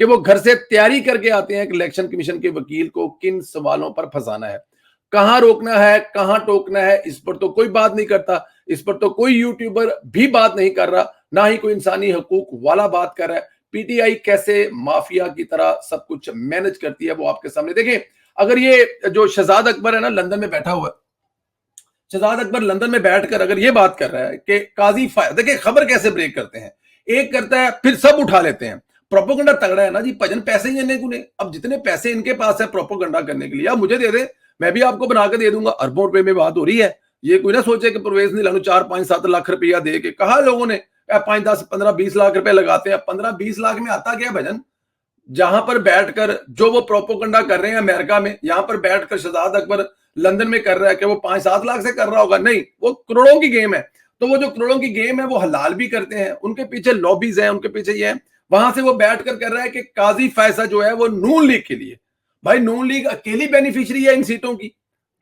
کہ وہ گھر سے تیاری کر کے آتے ہیں کہ الیکشن کمیشن کے وکیل کو کن سوالوں پر پھنسانا ہے، کہاں روکنا ہے، کہاں ٹوکنا ہے، اس پر تو کوئی بات نہیں کرتا، اس پر تو کوئی یوٹیوبر بھی بات نہیں کر رہا، نہ ہی کوئی انسانی حقوق والا بات کر رہا ہے۔ پی ٹی آئی کیسے مافیا کی طرح سب کچھ مینج کرتی ہے وہ آپ کے سامنے دیکھیں۔ اگر یہ جو شہزاد اکبر ہے نا لندن میں بیٹھا ہوا ہے، شہزاد اکبر لندن میں بیٹھ کر اگر یہ بات کر رہا ہے کہ قاضی دیکھیں خبر کیسے بریک کرتے ہیں، ایک کرتا ہے پھر سب اٹھا لیتے ہیں۔ پروپوگنڈا تگڑا ہے نا جی، بھجن پیسے ہی دینے کو نہیں، اب جتنے پیسے ان کے پاس ہے پروپوگنڈا کرنے کے لیے اب مجھے دے دیں، میں بھی آپ کو بنا کے دے دوں گا۔ اربوں روپے میں بات ہو رہی ہے، یہ کوئی نہ سوچے کہ پرویز نیلانو 4 5 7 لاکھ روپیہ دے کے، کہا لوگوں نے 5 10 15 20 لاکھ روپے لگاتے ہیں، 15 20 لاکھ میں آتا کیا بھجن؟ جہاں پر بیٹھ کر جو وہ پروپوگنڈا کر رہے ہیں امریکہ میں، یہاں پر بیٹھ کر شہزاد اکبر لندن میں کر رہا ہے کہ وہ 5 7 لاکھ سے کر رہا ہوگا، نہیں، وہ کروڑوں کی گیم ہے۔ تو وہ جو کروڑوں کی گیم ہے وہ حلال بھی کرتے ہیں، ان کے پیچھے لابیز ہیں، ان کے پیچھے یہ ہیں، وہاں سے وہ بیٹھ کر رہا ہے کہ قاضی فیصلہ جو ہے وہ نون لیگ کے لیے۔ بھائی نون لیگ اکیلی بینیفیشری ہے ان سیٹوں کی؟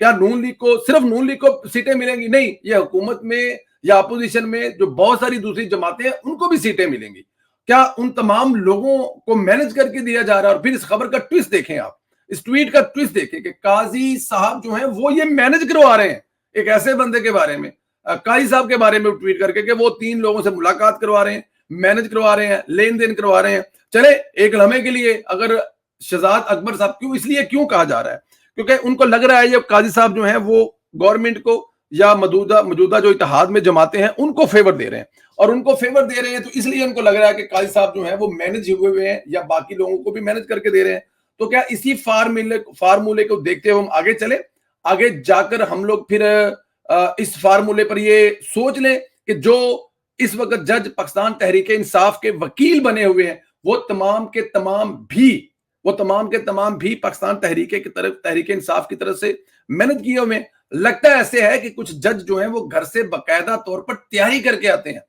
کیا نون لیگ کو صرف نون لیگ کو سیٹیں ملیں گی؟ نہیں، یہ حکومت میں یا اپوزیشن میں جو بہت ساری دوسری جماعتیں ہیں ان کو بھی سیٹیں ملیں گی۔ کیا ان تمام لوگوں کو مینج کر کے دیا جا رہا ہے؟ اور پھر اس خبر کا ٹویسٹ دیکھیں، آپ اس ٹویٹ کا ٹویسٹ دیکھیں کہ قاضی صاحب جو ہیں وہ یہ مینج کروا رہے ہیں ایک ایسے بندے کے بارے میں، قاضی صاحب کے بارے میں ٹویٹ کر کے کہ وہ 3 لوگوں سے ملاقات کروا رہے ہیں، مینج کروا رہے ہیں، لین دین کروا رہے ہیں۔ چلے ایک لمحے کے لیے اگر شہزاد اکبر صاحب کیوں کہا جا رہا ہے؟ کیونکہ ان کو لگ رہا ہے یہ قاضی صاحب جو ہیں وہ گورنمنٹ کو یا موجودہ جو اتحاد میں جماعتیں ہیں ان کو فیور دے رہے ہیں، اور ان کو فیور دے رہے ہیں تو اس لیے ان کو لگ رہا ہے کہ قاضی صاحب جو ہیں وہ مینج ہوئے ہیں یا باقی لوگوں کو بھی مینج کر کے دے رہے ہیں۔ تو کیا اسی فارمولے کو دیکھتے ہوئے ہم آگے چلیں، آگے جا کر ہم لوگ پھر اس فارمولے پر یہ سوچ لیں کہ جو اس وقت جج پاکستان تحریک انصاف کے وکیل بنے ہوئے ہیں وہ تمام کے تمام بھی پاکستان تحریک انصاف کی طرف سے محنت کیے ہوئے ہیں۔ لگتا ایسے ہے کہ کچھ جج جو ہیں وہ گھر سے باقاعدہ طور پر تیاری کر کے آتے ہیں،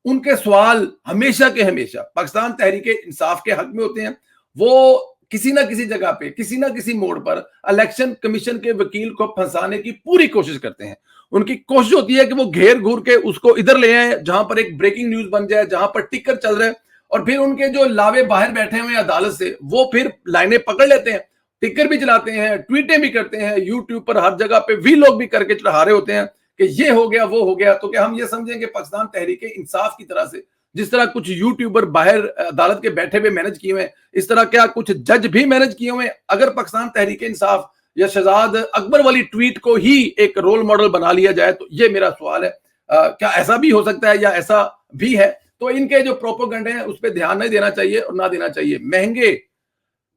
ان کے سوال ہمیشہ کے ہمیشہ پاکستان تحریک انصاف کے حق میں ہوتے ہیں، وہ کسی نہ کسی جگہ پہ کسی نہ کسی موڑ پر الیکشن کمیشن کے وکیل کو پھنسانے کی پوری کوشش کرتے ہیں۔ ان کی کوشش ہوتی ہے کہ وہ گھیر گھور کے اس کو ادھر لے آئیں جہاں پر ایک بریکنگ نیوز بن جائے، جہاں پر ٹکر چل رہا ہے، اور پھر ان کے جو لاوے باہر بیٹھے ہوئے ہیں عدالت سے وہ پھر لائنیں پکڑ لیتے ہیں، ٹکر بھی چلاتے ہیں، ٹویٹیں بھی کرتے ہیں، یوٹیوب پر ہر جگہ پہ وی لوگ بھی کر کے چڑھا رہے ہوتے ہیں کہ یہ ہو گیا وہ ہو گیا۔ تو کیا ہم یہ سمجھیں کہ پاکستان تحریک انصاف کی طرح سے جس طرح کچھ یوٹیوبر باہر عدالت کے بیٹھے ہوئے مینج کیے ہوئے ہیں، اس طرح کیا کچھ جج بھی مینج کیے ہوئے ہیں؟ اگر پاکستان تحریک انصاف یا شہزاد اکبر والی ٹویٹ کو ہی ایک رول ماڈل بنا لیا جائے تو یہ میرا سوال ہے، کیا ایسا بھی ہو سکتا ہے یا ایسا بھی ہے؟ تو ان کے جو پروپوگنڈے ہیں اس پہ دھیان نہیں دینا چاہیے اور نہ دینا چاہیے۔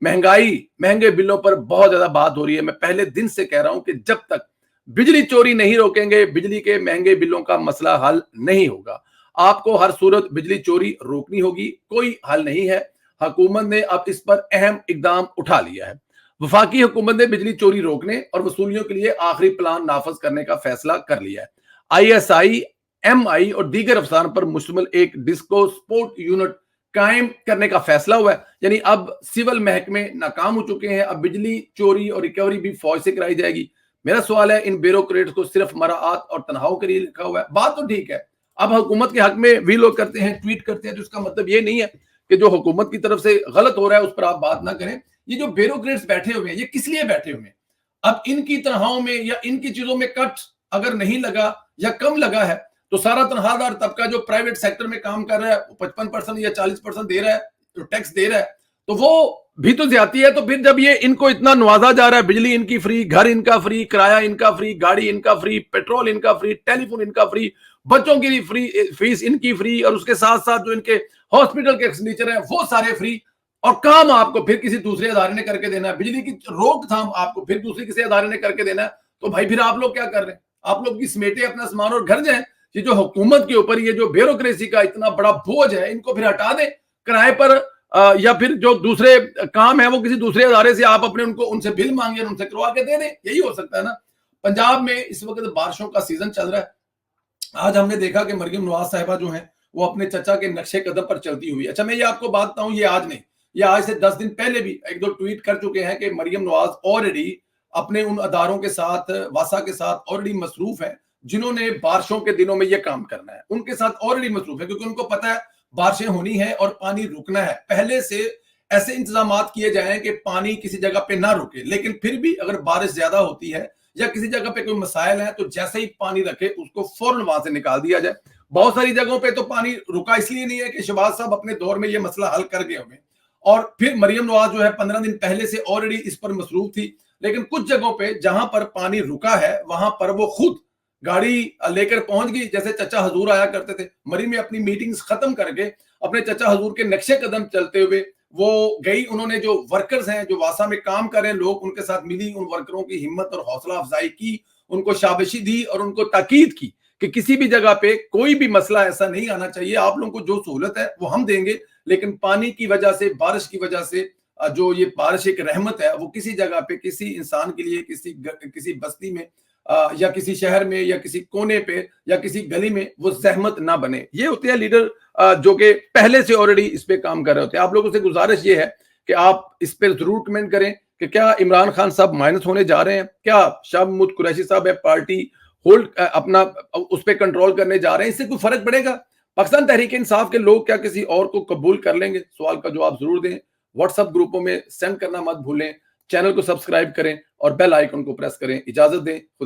مہنگے بلوں پر بہت زیادہ بات ہو رہی ہے۔ میں پہلے دن سے کہہ رہا ہوں کہ جب تک بجلی چوری نہیں روکیں گے بجلی کے مہنگے بلوں کا مسئلہ حل نہیں ہوگا۔ آپ کو ہر صورت بجلی چوری روکنی ہوگی، کوئی حل نہیں ہے۔ حکومت نے اب اس پر اہم اقدام اٹھا لیا ہے۔ وفاقی حکومت نے بجلی چوری روکنے اور وصولیوں کے لیے آخری پلان نافذ کرنے کا فیصلہ کر لیا ہے۔ ISI MI اور دیگر افسران پر مشتمل ایک ڈسکو سپورٹ یونٹ قائم کرنے کا فیصلہ ہوا ہے، یعنی اب سول محکمے ناکام ہو چکے ہیں، اب بجلی چوری اور ریکوری بھی فوج سے کرائی جائے گی۔ میرا سوال ہے ان بیوروکریٹس کو صرف مراعات اور تنخواہوں کے لیے لکھا ہوا ہے؟ بات تو ٹھیک ہے، اب حکومت کے حق میں وی لوگ کرتے ہیں، ٹویٹ کرتے ہیں، تو اس کا مطلب یہ نہیں ہے کہ جو حکومت کی طرف سے غلط ہو رہا ہے اس پر آپ بات نہ کریں۔ یہ جو بیوروکریٹس بیٹھے ہوئے ہیں یہ کس لیے بیٹھے ہوئے ہیں؟ اب ان کی تنخواہوں میں یا ان کی چیزوں میں کٹ اگر نہیں لگا یا کم لگا ہے تو سارا تنخواہ دار طبقہ جو پرائیویٹ سیکٹر میں کام کر رہا ہے وہ 55% یا 40% دے رہا ہے، جو ٹیکس دے رہا ہے، تو وہ بھی تو زیادتی ہے۔ تو پھر جب یہ ان کو اتنا نوازا جا رہا ہے، بجلی ان کی فری، گھر ان کا فری، کرایہ ان کا فری، گاڑی ان کا فری، پیٹرول ان کا فری، ٹیلی فون ان کا فری، بچوں کی فری فیس ان کی فری، اور اس کے ساتھ ساتھ جو ان کے ہاسپٹل کے ایکسپینڈیچر ہیں وہ سارے فری، اور کام آپ کو پھر کسی دوسرے ادارے نے کر کے دینا ہے، بجلی کی روک تھام آپ کو پھر دوسری کسی ادارے نے کر کے دینا ہے۔ تو بھائی پھر آپ لوگ کیا کر رہے ہیں؟ آپ لوگ کی سمیٹے اپنا سامان اور گھر جائیں۔ یہ جو حکومت کے اوپر یہ جو بیوروکریسی کا اتنا بڑا بوجھ ہے ان کو پھر ہٹا دیں کرائے پر، یا پھر جو دوسرے کام ہے وہ کسی دوسرے ادارے سے آپ اپنے ان سے بل مانگیں اور ان سے کروا کے دے دیں، یہی ہو سکتا ہے نا۔ پنجاب میں اس وقت بارشوں کا سیزن چل رہا ہے۔ آج ہم نے دیکھا کہ مریم نواز صاحبہ جو ہیں وہ اپنے چچا کے نقشے قدم پر چلتی ہوئی۔ اچھا میں یہ آپ کو بات بتاؤں، یہ آج نہیں، یہ آج سے 10 دن پہلے بھی 1-2 ٹویٹ کر چکے ہیں کہ مریم نواز آلریڈی اپنے ان اداروں کے ساتھ، واسا کے ساتھ آلریڈی مصروف ہیں جنہوں نے بارشوں کے دنوں میں یہ کام کرنا ہے، ان کے ساتھ آلریڈی مصروف ہے، کیونکہ ان کو پتا ہے بارشیں ہونی ہیں اور پانی رکنا ہے۔ پہلے سے ایسے انتظامات کیے جائیں کہ پانی کسی جگہ پہ نہ رکے، لیکن پھر بھی اگر بارش زیادہ ہوتی ہے یا کسی جگہ پہ کوئی مسائل ہیں تو جیسے ہی پانی رکھے اس کو فوراً وہاں سے نکال دیا جائے۔ بہت ساری جگہوں پہ تو پانی رکا اس لیے نہیں ہے کہ شہباز صاحب اپنے دور میں یہ مسئلہ حل کر گئے ہوئے، اور پھر مریم نواز جو ہے 15 دن پہلے سے آلریڈی اس پر مصروف تھی، لیکن کچھ جگہوں پہ جہاں پر پانی رکا ہے وہاں پر وہ خود گاڑی لے کر پہنچ گئی۔ جیسے چچا حضور آیا کرتے تھے، مریم میں اپنی میٹنگز ختم کر کے اپنے چچا حضور کے نقشے قدم چلتے ہوئے وہ گئی، انہوں نے جو ورکرز ہیں جو واسا میں کام کر رہے ہیں لوگ ان کے ساتھ ملی، ان ورکروں کی ہمت اور حوصلہ افزائی کی، ان کو شاباشی دی اور ان کو تاکید کی کہ کسی بھی جگہ پہ کوئی بھی مسئلہ ایسا نہیں آنا چاہیے، آپ لوگوں کو جو سہولت ہے وہ ہم دیں گے، لیکن پانی کی وجہ سے، بارش کی وجہ سے جو یہ بارش ایک رحمت ہے وہ کسی جگہ پہ کسی انسان کے لیے کسی بستی میں یا کسی شہر میں یا کسی کونے پہ یا کسی گلی میں وہ زحمت نہ بنے۔ یہ ہوتے ہیں لیڈر جو کہ پہلے سے آلریڈی اس پہ کام کر رہے ہوتے ہیں۔ آپ لوگوں سے گزارش یہ ہے کہ آپ اس پہ ضرور کمنٹ کریں کہ کیا عمران خان صاحب مائنس ہونے جا رہے ہیں، کیا شاہ محمود قریشی صاحب ہے پارٹی ہولڈ اپنا اس پہ کنٹرول کرنے جا رہے ہیں، اس سے کوئی فرق پڑے گا؟ پاکستان تحریک انصاف کے لوگ کیا کسی اور کو قبول کر لیں گے؟ سوال کا جواب ضرور دیں، واٹس ایپ گروپوں میں سینڈ کرنا مت بھولیں، چینل کو سبسکرائب کریں اور بیل آئیکن کو پریس کریں۔ اجازت دیں، خدا